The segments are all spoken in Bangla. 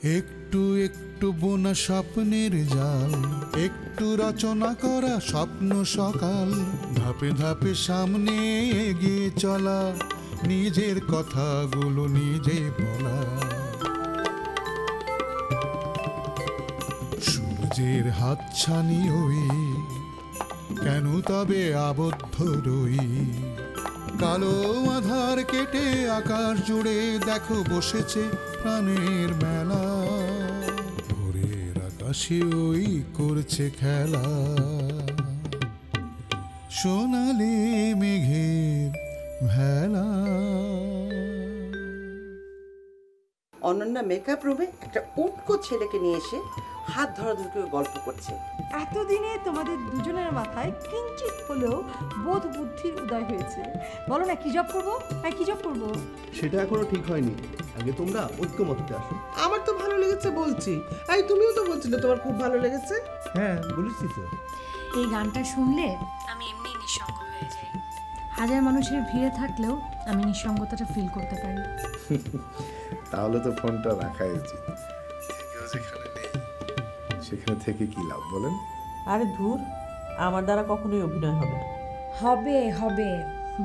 একটু একটু বোনা স্বপ্নের জাল, একটু রচনা করা স্বপ্ন সকাল, ধাপে ধাপে সামনে এগিয়ে চলা, নিজের কথাগুলো নিজে বলা। সূর্যের হাতছানি ওই, কেন তবে আবদ্ধ রই? কালো আধার কেটে আকাশ জুড়ে দেখো বসেছে প্রাণের মেলা, ভোরের আকাশে ওই করছে খেলা, সোনালি মেঘের ভেলা। অনন্যা মেকআপ রুমে একটা উটকো ছেলেকে নিয়ে এসে হাত ধরাধরি করে গল্প করছে। এতদিনে তোমাদের দুজনের মাথায় কিঞ্চিত হলেও বোধ বুদ্ধির উদয় হয়েছে। বলো না কি জব করবো? হ্যাঁ কি জব করবো? সেটা এখনো ঠিক হয়নি, আগে তোমরা ঐক্যমত্যে আসো। আমার তো ভালো লেগেছে বলছি, এই তুমিও তো বলছিলে তোমার খুব ভালো লেগেছে। হ্যাঁ বলেছি তো। এই গানটা শুনলে আমি এমনি নিঃসঙ্গ হয়ে যাই। হাজার মানুষের ভিড়ে থাকলেও আমি নিঃসঙ্গতাটা ফিল করতে পারি। তাহলে তো ফোনটা রাখাই উচিত। যেখানে নেই সেখানে থেকে কি লাভ বলেন? আরে ধুর, আমার দ্বারা কখনোই অভিনয় হবে না। হবে হবে,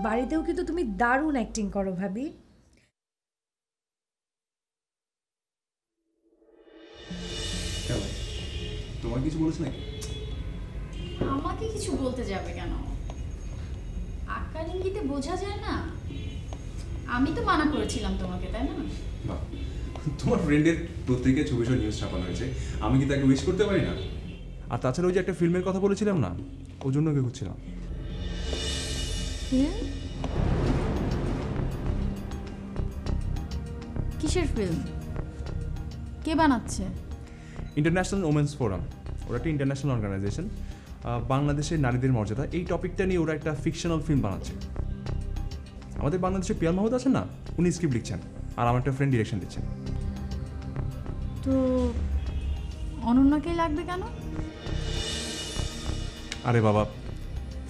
বাড়িতেও কিন্তু তুমি দারুণ অ্যাক্টিং করো ভাবি। তোমার কিছু বলেছ নাকি? আমাকে কিছু বলতে যাবে কেন? আকার ইঙ্গিতে বোঝা যায় না। আমি তো মানা করেছিলাম তোমাকে, তাই না? তোমার ফ্রেন্ডের পত্রিকায় ছবি সহ নিউজ ছাপানো হয়েছে, আমি কি তাকে উইশ করতে পারি না? আর তাছাড়া ওই যে একটা ফিল্মের কথা বলেছিলাম না, ওর জন্য ওকে খুঁজছিলাম। কিসের ফিল্ম? কে বানাচ্ছে? ইন্টারন্যাশনাল ওমেন্স ফোরাম, ওরা একটা ইন্টারন্যাশনাল অর্গানাইজেশন, বাংলাদেশের নারীদের মর্যাদা এই টপিকটা নিয়ে ওরা একটা ফিকশনাল ফিল্ম বানাচ্ছে। আমাদের বাংলাদেশে পিয়াল মাহমুদ আছেন না, উনি স্ক্রিপ্ট লিখছেন আর আমার একটা ফ্রেন্ড ডিরেকশন দিচ্ছেন। তো অনন্যাকেই লাগবে কেন? আরে বাবা,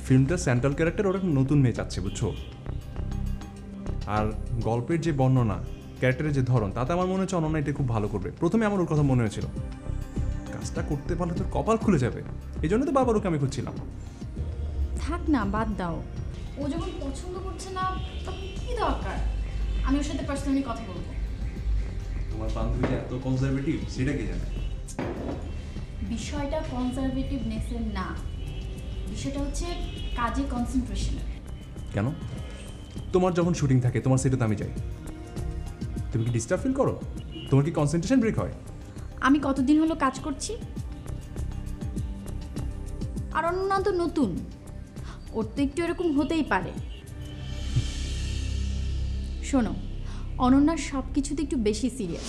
ফিল্মটা সেন্ট্রাল ক্যারেক্টার ওরা নতুন মেয়ে চাচ্ছে, বুঝছো? আর গল্পের যে বর্ণনা, ক্যারেক্টারের যে ধরন, তাতে আমার মনে হচ্ছে অনন্যা এটা খুব ভালো করবে। প্রথমে আমার ওর কথা মনে হয়েছিল, কাজটা করতে পারলে তোর কপাল খুলে যাবে, এই জন্য তো বাবার ওকে আমি খুঁজছিলাম। থাক না, বাদ দাও। ও যখন পছন্দ করছে না তখন কি দরকার? আমি ওর সাথে পার্সোনালি কথা বলবো। তোমার বান্ধবী যে এত কনজারভেটিভ সেটা কে জানে? বিষয়টা কনজারভেটিভনেসের না, বিষয়টা হচ্ছে কাজে কনসেন্ট্রেশনের। কেন? তোমার যখন শুটিং থাকে তোমার সেটে তো আমি যাই, তুমি কি ডিস্টার্ব ফিল করো? তোমার কি কনসেন্ট্রেশন ব্রেক হয়? আমি কতদিন হলো কাজ করছি, আর অনন্যা তো নতুন, ওর তো একটু এরকম হতেই পারে। শোনো, অনন্যার সব কিছুতে একটু বেশি সিরিয়াস।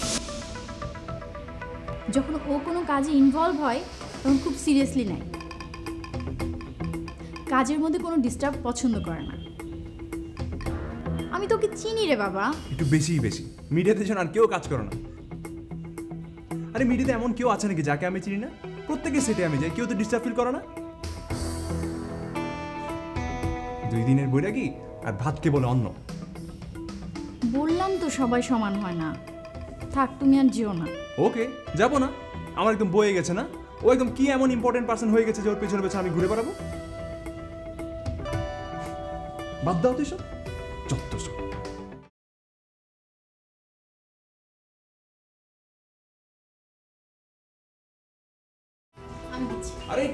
যখন ও কোনো কাজে ইনভলভ হয় তখন খুব সিরিয়াসলি নেয়, কাজের মধ্যে কোনো ডিস্টার্ব পছন্দ করে না। আমি তোকে চিনি রে বাবা। একটু বেশিই বেশি। মিডিয়াতে যেন আর কেউ কাজ করে না। আরে মিডিয়াতে এমন কেউ আছে নাকি যাকে আমি চিনি না? প্রত্যেকের সেটে আমি যাই, কেউ তো ডিস্টার্ব ফিল করে না। 2 দিনের বৈরাগী আর ভাতকে বলে অন্ন। বললাম তো সবাই সমান হয় না। থাক, তুমি আর যেও না। ওকে, যাবো না। আমার একদম বয়ে গেছে না, ও একদম কি এমন ইম্পর্টেন্ট পার্সন হয়ে গেছে যে ওর পেছনে পেছনে আমি ঘুরে বেড়াবো? বাদ দাও তো এসব, যত সব। আমি দিচ্ছি। আরে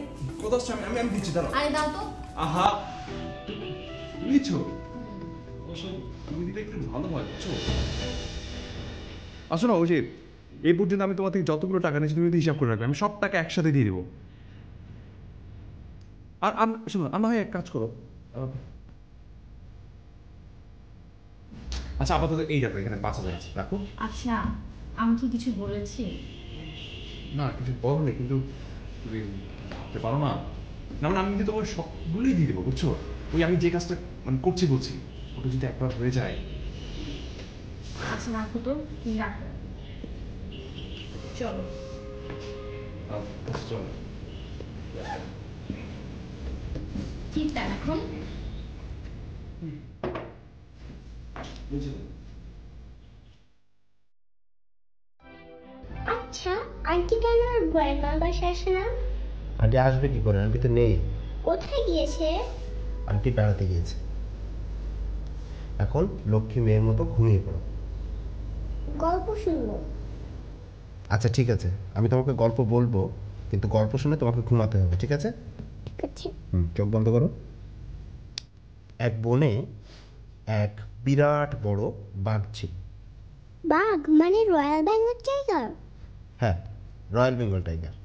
কথা আসছে, আমি আমি দিচ্ছি, দাঁড়াও। আরে দাও তো। আহা, তুমি দিচ্ছ? তুমি দিলে একটু ভালো হয়, বুঝছো? আসো না, ওই যে এই পর্যন্ত আমি তোমার থেকে যতগুলো টাকা নিয়েছি তুমি হিসাব করে রাখবে, আমি সব টাকা একসাথে দিয়ে দেবো। আর শোনো, আমার হয় এক কাজ করো, আচ্ছা আপাতত এই রাখো, এখানে 5,000 আছে, রাখো। আচ্ছা, আমি কি কিছু বলেছি? না কিছু বলো না, কিন্তু তুমি করতে পারো না। না মানে আমি কিন্তু তোমার সবগুলোই দিয়ে দেবো, বুঝছো? ওই আমি যে কাজটা মানে করছি বলছি, ওটা যদি একবার হয়ে যায়। আচ্ছা রাখো তো, তুমি রাখো। চলো চলো। কি এখন? বুঝছো? আচ্ছা, আন্টি কেন আর গ্র্যান্ডমার বাসায় আসে না? আন্টি আসবে কি করে, আন্টি তো নেই। কোথায় গিয়েছে? আন্টি বেড়াতে গিয়েছে। এখন লক্ষ্মী মেয়ের মতো ঘুমিয়ে পড়ো। গল্প শুনবো। আচ্ছা ঠিক আছে, আমি তোমাকে গল্প বলবো, কিন্তু গল্প শুনে তোমাকে ঘুমাতে হবে, ঠিক আছে? ঠিক আছে। চোখ বন্ধ করো। এক বনে এক বিরাট বড় বাঘ ছিল। বাঘ মানে রয়্যাল বেঙ্গল টাইগার? হ্যাঁ, রয়্যাল বেঙ্গল টাইগার।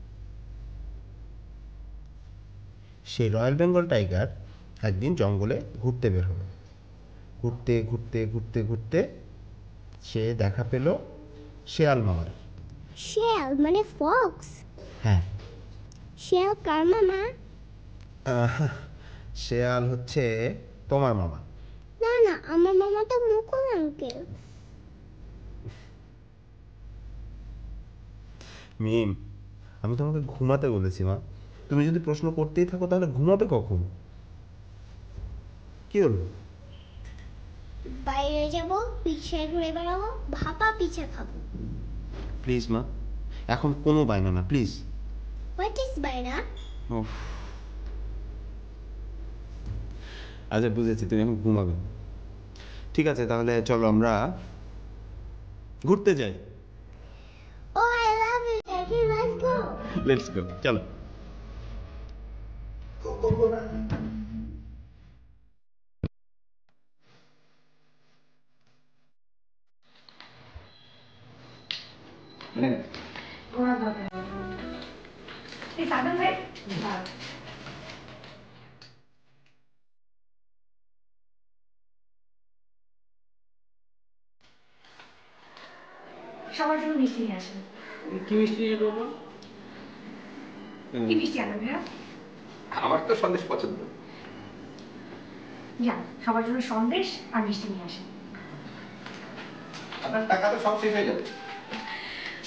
সেই রয়্যাল বেঙ্গল টাইগার একদিন জঙ্গলে ঘুরতে বের হলো। ঘুরতে ঘুরতে ঘুরতে ঘুরতে সে দেখা পেল শেয়াল মামার। শেয়াল মানে ফক্স? হ্যাঁ। শেয়াল কার মামা? শেয়াল হচ্ছে তোমার মামা। না না, আমার মামা তো মুকুল আঙ্কেল। মিম, আমি তোমাকে ঘুমাতে বলেছি মা। তুমি যদি প্রশ্ন করতেই থাকো তাহলে ঘুমাবে কখন? কি হলো? বাইরে যাব, পিঠে ঘুরে বেড়াবো, ভাপা পিঠে খাবো। প্লিজ মা, এখন কোনো বায়না না, প্লিজ। হোয়াট ইজ বাইনা? আচ্ছা বুঝেছি, তুমি এখন ঘুমাবে। ঠিক আছে, তাহলে চলো আমরা ঘুরতে যাই। Oh I love you daddy, let's go. Let's go, চলো। সবার জন্য মিষ্টি নিয়ে আসেন। কি মিষ্টি নিয়ে দেবো? কি মিষ্টি আনবেন ভাইয়া? আমার তো সন্দেশ পছন্দ। যান, সবার জন্য সন্দেশ আর মিষ্টি নিয়ে আসেন। আপনার টাকা তো সব শেষ হয়ে যাবে।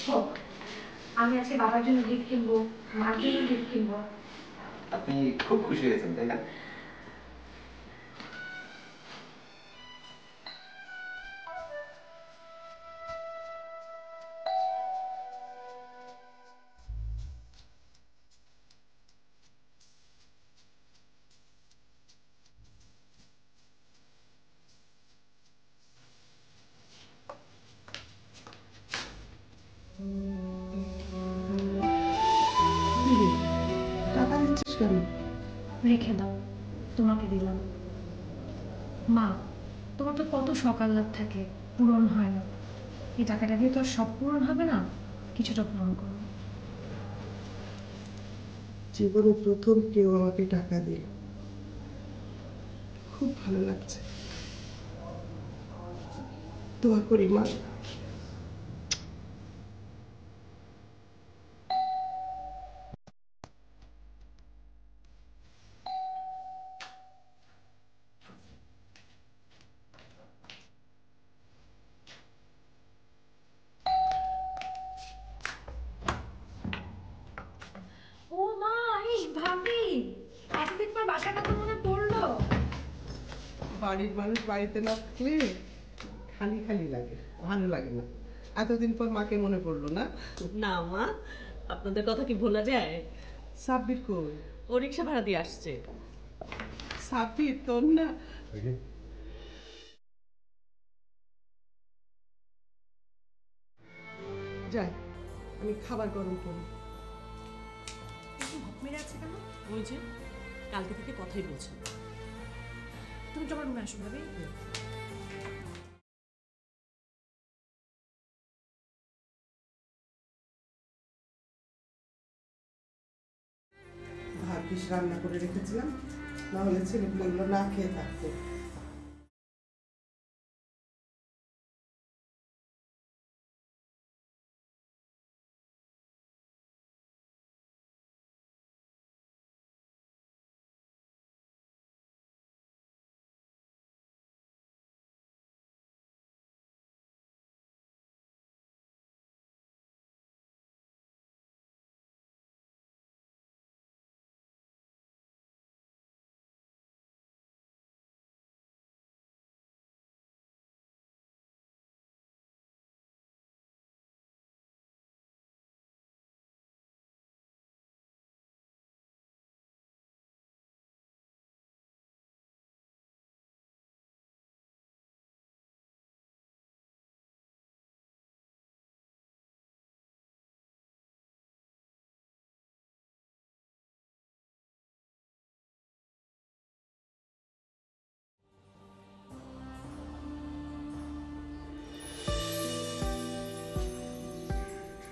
হোক, আমি আজকে বাবার জন্য গিফট কিনবো, মার জন্য গিফট কিনবো। আপনি খুব খুশি হয়েছেন, তাই না? টাকা দিচ্ছিস কেন? রেখে দাও, তোমাকে দিলাম। মা, তোমার তো কত সকাল লাভ থাকে, পূরণ হয় না। এই টাকাটা দিয়ে তো আর সব পূরণ হবে না, কিছুটা পূরণ করো। জীবনে প্রথম কেউ আমাকে টাকা দিল, খুব ভালো লাগছে। দোয়া করি মা। ও মা, এই ভাবি, এতদিন পর বাসার কথা মনে পড়লো? বাড়ির মানুষ বাড়িতে না থাকলে খালি খালি লাগে, ভালো লাগে না। এতদিন পর মাকে মনে পড়লো না? না মা, আপনাদের কথা কি ভোলা যায়? সাব্বির কই? ও রিক্সা ভাড়া দিয়ে আসছে। সাব্বির তোর না? যাই, আমি খাবার গরম করি। মেরে আছে কেন? ওই যে কালকে থেকে কথাই বলছে। তুমি তোমার রুমে আসো ভাবি। ভাগ্যিস রান্না করে রেখেছিলাম, নাহলে ছেলেগুলো না খেয়ে থাকতো।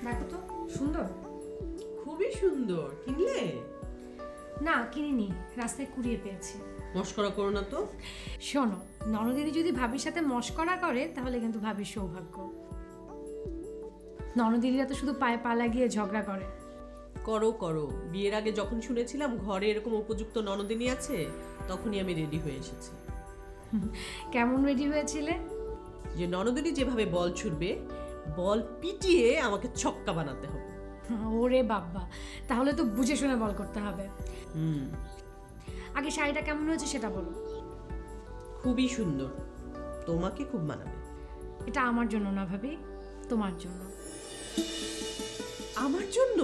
দেখো তো সুন্দর। খুবই সুন্দর, কিনলে? না কিনিনি, রাস্তায় কুড়িয়ে পেয়েছি। মস্করা করো না তো। শোনো, ননদিনী যদি ভাবির সাথে মস্করা করে তাহলে কিন্তু ভাবির সৌভাগ্য। ননদিনীরা তো শুধু পায়ে পা লাগিয়ে ঝগড়া করে। করো করো, বিয়ের আগে যখন শুনেছিলাম ঘরে এরকম উপযুক্ত ননদিনী আছে তখনই আমি রেডি হয়ে এসেছি। কেমন রেডি হয়েছিলে? যে ননদিনী যেভাবে বল ছুড়বে, বল পিটিয়ে আমাকে ছক্কা বানাতে হবে। ওরে বাবা, তাহলে তো বুঝে শুনে বল করতে হবে। আগে শাড়িটা কেমন হয়েছে সেটা বলো। খুবই সুন্দর, তোমাকে খুব মানাবে। এটা আমার জন্য না ভাবি, তোমার জন্য। আমার জন্য?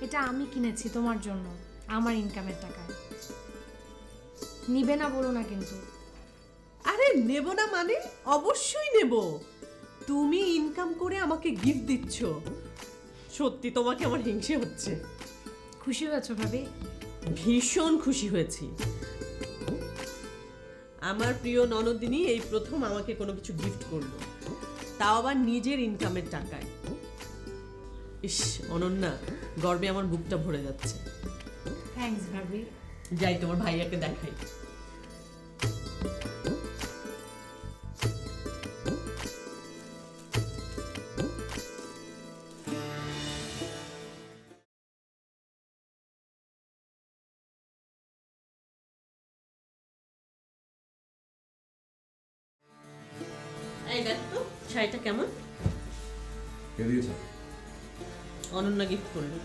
এটা আমি কিনেছি তোমার জন্য, আমার ইনকামের টাকায়। নিবে না বলো না কিন্তু। আরে নেব না মানে? অবশ্যই নেব। তুমি ইনকাম করে আমাকে গিফট দিচ্ছ, সত্যি তোমাকে আমার হিংসে হচ্ছে। খুশি হয়েছো ভাবি? ভীষণ খুশি হয়েছি। আমার প্রিয় ননদিনী এই প্রথম আমাকে কোনো কিছু গিফট করলো, তাও আবার নিজের ইনকামের টাকায়। ইস অনন্যা, গর্বে আমার বুকটা ভরে যাচ্ছে। থ্যাঙ্কস ভাবি। যাই তোমার ভাইয়াকে দেখাই। এই দেখ তো শাড়িটা কেমন? কে দিয়েছে? অনন্যা গিফট করলো।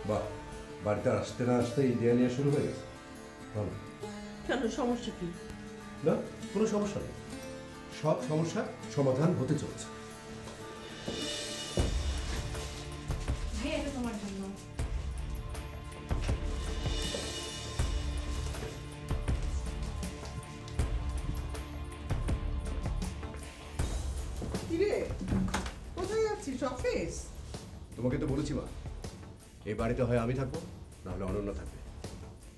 বাহ, বাড়িতে আসতে না আসতে ইন্ডিয়া নিয়ে শুরু হয়ে গেছে। ভালো। কেন, সমস্যা কি? না, কোনো সমস্যা নেই, সব সমস্যার সমাধান হতে চলছে। ভাই এটা তোমার জন্য। কিরে, কোথায় যাচ্ছিস? অফিস? তোমাকে তো বলেছি মা, এই বাড়িতে হয় আমি থাকবো, নাহলে অনন্য থাকবে।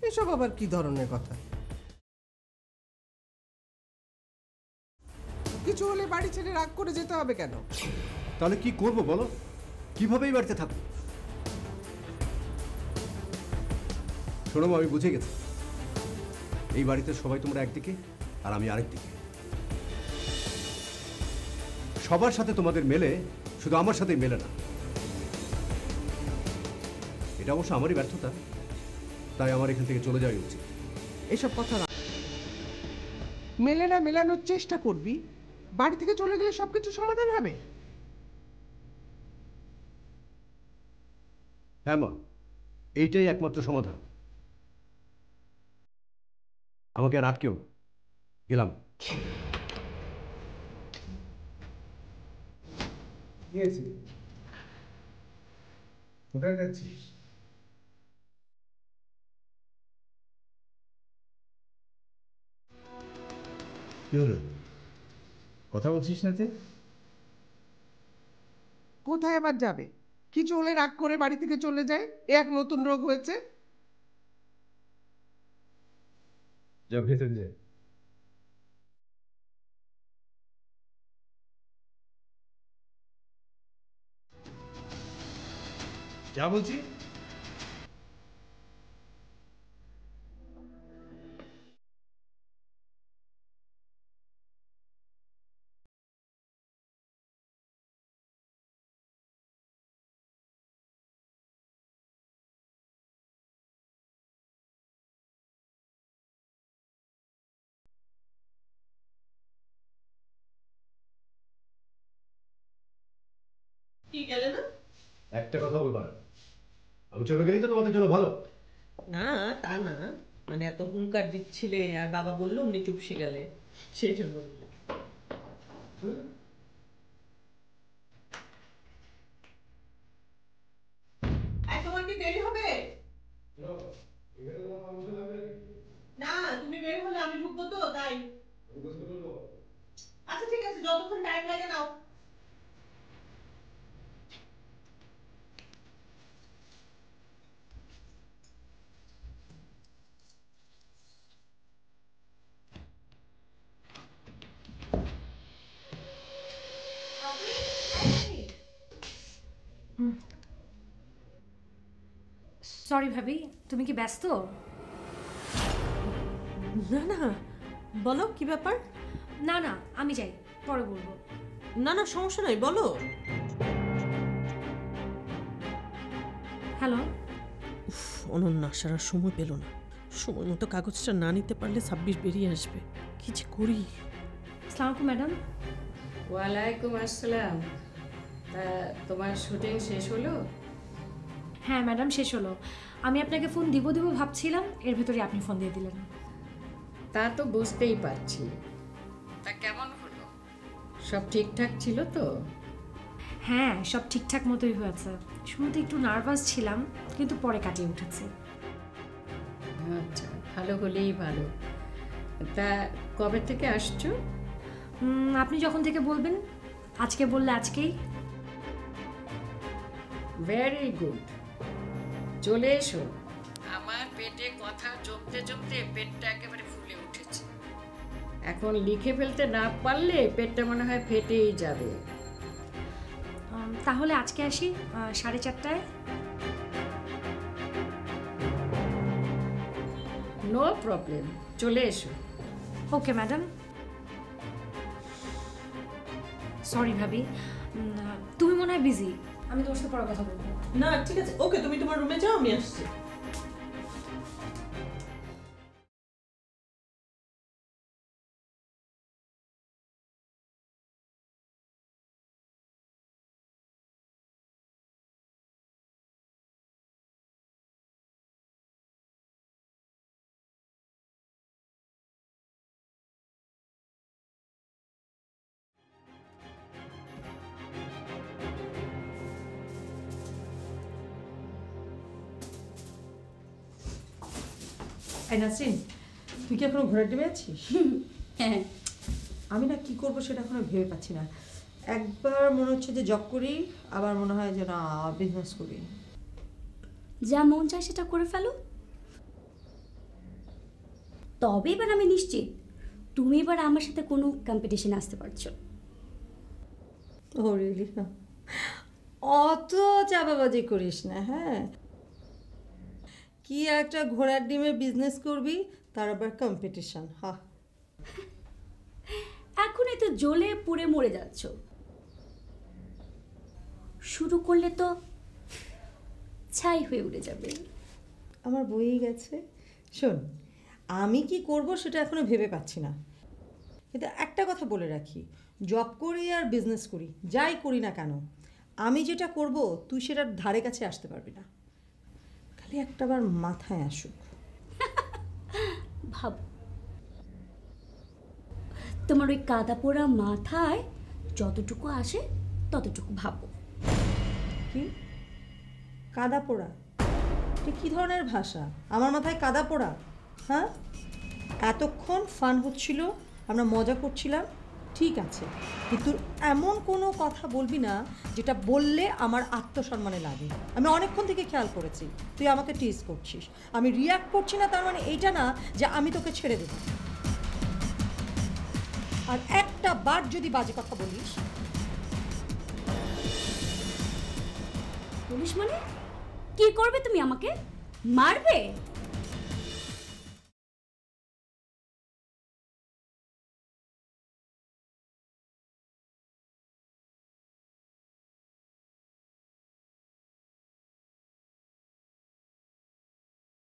এসব আবার কি ধরনের কথা? কিছু হলে বাড়ি ছেড়ে রাগ করে যেতে হবে কেন? তাহলে কি করব বলো? কিভাবে এই বাড়িতে থাকবো? শোনো মা, আমি বুঝে গেছি, এই বাড়িতে সবাই তোমরা একদিকে আর আমি আরেকদিকে। সবার সাথে তোমাদের মেলে, শুধু আমার সাথেই মেলে না। এটা অবশ্য আমারই ব্যর্থতা, তাই আমার এখান থেকে চলে যাওয়াই উচিত। এসব কথা না, মেলে না মেলানোর চেষ্টা করবি, বাড়ি থেকে চলে গেলে সবকিছু সমাধান হবে। হ্যাঁ মা, এইটাই একমাত্র সমাধান। আমাকে আর আটকেও না। গেলাম। কোথায় যাচ্ছিস? কি হলো, কথা বলছিস না যে? কোথায় আবার যাবে? কিছু হলে রাগ করে বাড়ি থেকে চলে যায়, এ এক নতুন রোগ হয়েছে। যা ভেতরে যায়। যা বলছি। কি গেলে না? একটা কথা বলবা না, আমি চলে গেলেই তো তোমাদের জন্য ভালো। না তা না, মানে এত হুঙ্কার দিচ্ছিলে আর বাবা বললো অমনি চুপসে গেলে, সেই জন্য বললাম। তোমার কি দেরি হবে? না তুমি বের হলে আমি ঢুকবো তো, তাই। আচ্ছা ঠিক আছে, যতক্ষণ টাইম লাগে নাও। সরি ভাবি, তুমি কি ব্যস্ত? না না, বলো কি ব্যাপার? না না, আমি যাই, পরে বলবো। না না, সমস্যা নাই, বলো। হ্যালো। অনন্যা আসার আর সময় পেল না। সময় মতো কাগজটা না নিতে পারলে 26 বেরিয়ে আসবে। কি যে করি। আসসালামু আলাইকুম ম্যাডাম। ওয়ালাইকুম আসসালাম। তা তোমার শুটিং শেষ হলো? হ্যাঁ ম্যাডাম, শেষ হলো। আমি আপনাকে ফোন দিব ভাবছিলাম, এর ভেতরে আপনি ফোন দিয়ে দিলেন। তা তো বুঝতেই পারছি। তা কেমন হলো? সব ঠিকঠাক ছিল তো? হ্যাঁ, সব ঠিকঠাক মতোই হয়েছে। শুরুতে একটু নার্ভাস ছিলাম, কিন্তু পরে কাটিয়ে উঠেছে। আচ্ছা, ভালো হলেই ভালো। তা কবে থেকে আসছো? আপনি যখন থেকে বলবেন। আজকে বললে আজকেই। ভেরি গুড, চলে এসো। আমার পেটে কথা জমতে জমতে পেটটা একেবারে ফুলে উঠেছে। এখন লিখে ফেলতে না পারলে পেটটা মনে হয় ফেটেই যাবে। তাহলে আজকে আসি 4:30টায়। নো প্রবলেম, চলে এসো। Okay madam. সরি ভাবি, তুমি মনে হয় বিজি। আমি তোমার সাথে পরে কথা বলবো। না ঠিক আছে, ওকে, তুমি তোমার রুমে যাও, আমি আসছি। নাসরিন, তুই কি এখনো ঘোরার ডিমে আছিস? হ্যাঁ। আমি না কি করব সেটা এখনো ভেবে পাচ্ছি না। একবার মনে হচ্ছে যে জব করি, আবার মনে হয় যে না বিজনেস করি। যা মন চায় সেটা করে ফেলো। তবে এবার আমি নিশ্চিত তুমি এবার আমার সাথে কোনো কম্পিটিশনে আসতে পারছো। ও রিয়েলি? অত চাপাবাজি করিস না। হ্যাঁ, কি একটা ঘোড়ার ডিমের বিজনেস করবি, তার আবার কম্পিটিশন? হ্যাঁ, এখনই তো জ্বলে পুড়ে মরে যাচ্ছ, শুরু করলে তো ছাই হয়ে উড়ে যাবে। আমার বইই গেছে। শোন, আমি কি করব সেটা এখনো ভেবে পাচ্ছি না, কিন্তু একটা কথা বলে রাখি, জব করি আর বিজনেস করি, যাই করি না কেন, আমি যেটা করব তুই সেটার ধারে কাছে আসতে পারবি না। খালি একটাবার মাথায় আসুক। ভাব, তোমার ওই কাদা পোড়া মাথায় যতটুকু আসে ততটুকু ভাবো। কি কাদা পোড়া? এটা কি ধরনের ভাষা? আমার মাথায় কাদা পোড়া? হ্যাঁ, এতক্ষণ ফান হচ্ছিল, আমরা মজা করছিলাম, ঠিক আছে, কিন্তু এমন কোনো কথা বলবি না যেটা বললে আমার আত্মসম্মানে লাগে। আমি অনেকক্ষণ থেকে খেয়াল করেছি তুই আমাকে টিজ করছিস। আমি রিয়াক্ট করছি না তার মানে এইটা না যে আমি তোকে ছেড়ে দেব। আর একটা বার যদি বাজে কথা বলিস। পুলিশ মানে কি করবে? তুমি আমাকে মারবে?